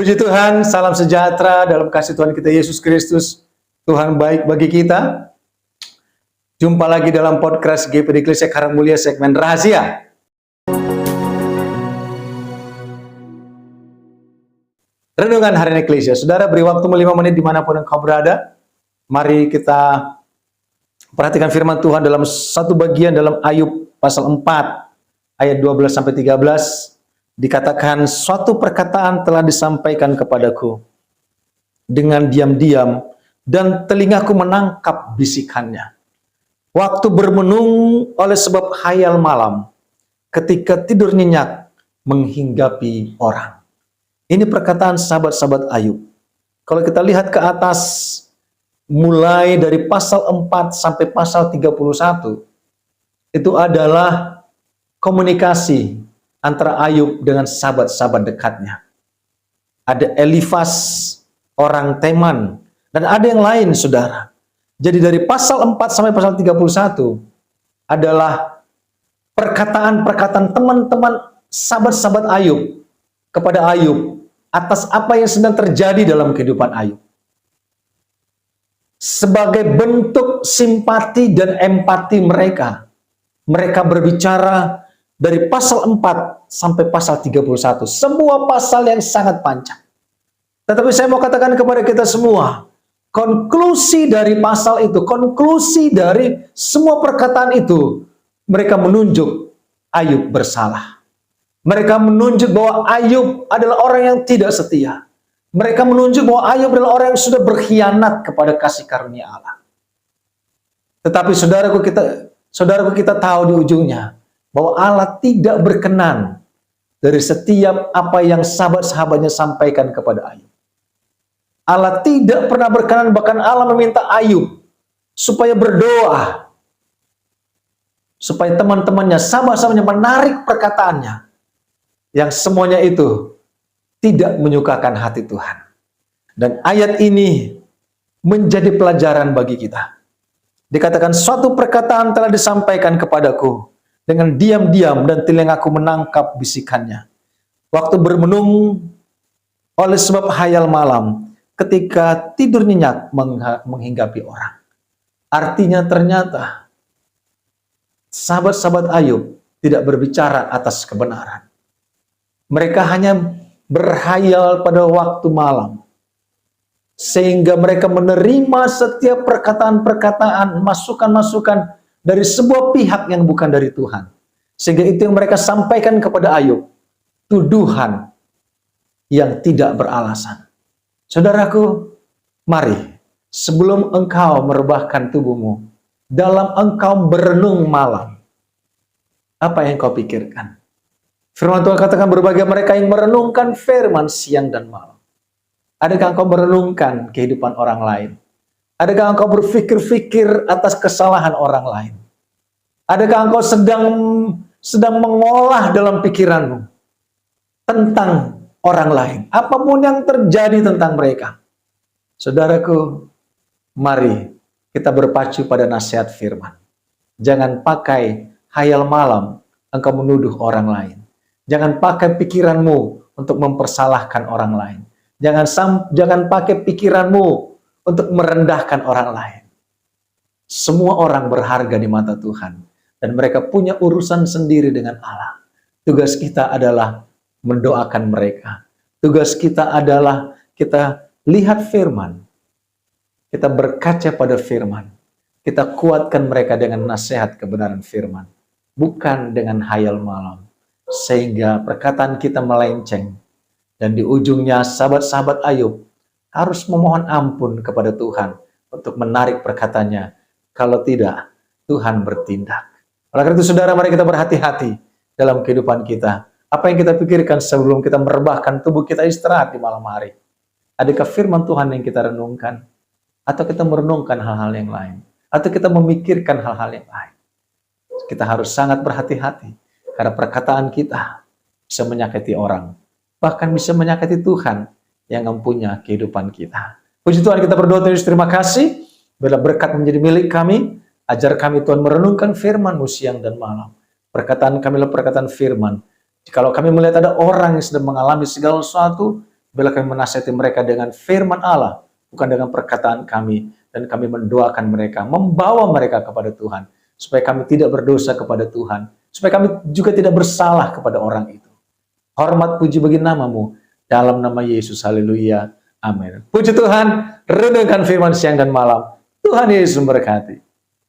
Puji Tuhan, salam sejahtera dalam kasih Tuhan kita Yesus Kristus. Tuhan baik bagi kita. Jumpa lagi dalam podcast GPD Eklesia Karangmulia segmen Rahasia. Renungan Harian Eklesia. Saudara, beri waktu 5 menit dimanapun engkau berada. Mari kita perhatikan firman Tuhan dalam satu bagian dalam Ayub pasal 4 ayat 12-13. Dikatakan, suatu perkataan telah disampaikan kepadaku dengan diam-diam dan telingaku menangkap bisikannya. Waktu bermenung oleh sebab khayal malam, ketika tidur nyenyak menghinggapi orang. Ini perkataan sahabat-sahabat Ayub. Kalau kita lihat ke atas, mulai dari pasal 4 sampai pasal 31, itu adalah komunikasi antara Ayub dengan sahabat-sahabat dekatnya. Ada Elifas, orang Teman, dan ada yang lain, saudara. Jadi dari pasal 4 sampai pasal 31 adalah perkataan-perkataan teman-teman sahabat-sahabat Ayub kepada Ayub atas apa yang sedang terjadi dalam kehidupan Ayub. Sebagai bentuk simpati dan empati mereka, mereka berbicara dari pasal 4 sampai pasal 31. Semua pasal yang sangat panjang. Tetapi saya mau katakan kepada kita semua, konklusi dari pasal itu, konklusi dari semua perkataan itu, mereka menunjuk Ayub bersalah. Mereka menunjuk bahwa Ayub adalah orang yang tidak setia. Mereka menunjuk bahwa Ayub adalah orang yang sudah berkhianat kepada kasih karunia Allah. Tetapi saudaraku kita tahu di ujungnya bahwa Allah tidak berkenan dari setiap apa yang sahabat-sahabatnya sampaikan kepada Ayub. Allah tidak pernah berkenan, bahkan Allah meminta Ayub supaya berdoa, supaya teman-temannya, sahabat-sahabatnya menarik perkataannya, yang semuanya itu tidak menyukakan hati Tuhan. Dan ayat ini menjadi pelajaran bagi kita. Dikatakan, suatu perkataan telah disampaikan kepadaku dengan diam-diam dan telingaku menangkap bisikannya. Waktu bermenung oleh sebab khayal malam, ketika tidur nyenyak menghinggapi orang. Artinya ternyata sahabat-sahabat Ayub tidak berbicara atas kebenaran. Mereka hanya berhayal pada waktu malam. Sehingga mereka menerima setiap perkataan-perkataan, masukan-masukan dari sebuah pihak yang bukan dari Tuhan. Sehingga itu yang mereka sampaikan kepada Ayub. Tuduhan yang tidak beralasan. Saudaraku, mari sebelum engkau merebahkan tubuhmu, dalam engkau berenung malam, apa yang kau pikirkan? Firman Tuhan katakan, berbahagia mereka yang merenungkan firman siang dan malam. Adakah engkau merenungkan kehidupan orang lain? Adakah engkau berpikir-pikir atas kesalahan orang lain? Adakah engkau sedang mengolah dalam pikiranmu tentang orang lain? Apapun yang terjadi tentang mereka. Saudaraku, mari kita berpacu pada nasihat firman. Jangan pakai khayal malam engkau menuduh orang lain. Jangan pakai pikiranmu untuk mempersalahkan orang lain. Jangan pakai pikiranmu untuk merendahkan orang lain. Semua orang berharga di mata Tuhan. Dan mereka punya urusan sendiri dengan Allah. Tugas kita adalah mendoakan mereka. Tugas kita adalah kita lihat firman. Kita berkaca pada firman. Kita kuatkan mereka dengan nasihat kebenaran firman. Bukan dengan hayal malam. Sehingga perkataan kita melenceng. Dan di ujungnya sahabat-sahabat Ayub harus memohon ampun kepada Tuhan untuk menarik perkataannya. Kalau tidak, Tuhan bertindak. Oleh karena itu, saudara, mari kita berhati-hati dalam kehidupan kita. Apa yang kita pikirkan sebelum kita merebahkan tubuh kita istirahat di malam hari? Adakah firman Tuhan yang kita renungkan? Atau kita merenungkan hal-hal yang lain? Atau kita memikirkan hal-hal yang lain? Kita harus sangat berhati-hati. Karena perkataan kita bisa menyakiti orang. Bahkan bisa menyakiti Tuhan yang mempunyai kehidupan kita. Puji Tuhan, kita berdoa, Tuhan Yesus, terima kasih. Bila berkat menjadi milik kami, ajar kami Tuhan merenungkan firman-Mu siang dan malam. Perkataan kami adalah perkataan firman. Jikalau kami melihat ada orang yang sedang mengalami segala sesuatu, Bila kami menasihati mereka dengan firman Allah, bukan dengan perkataan kami, dan kami mendoakan mereka, membawa mereka kepada Tuhan, supaya kami tidak berdosa kepada Tuhan, supaya kami juga tidak bersalah kepada orang itu. Hormat puji bagi namamu, dalam nama Yesus, haleluya, amin. Puji Tuhan, renungkan firman siang dan malam. Tuhan Yesus memberkati.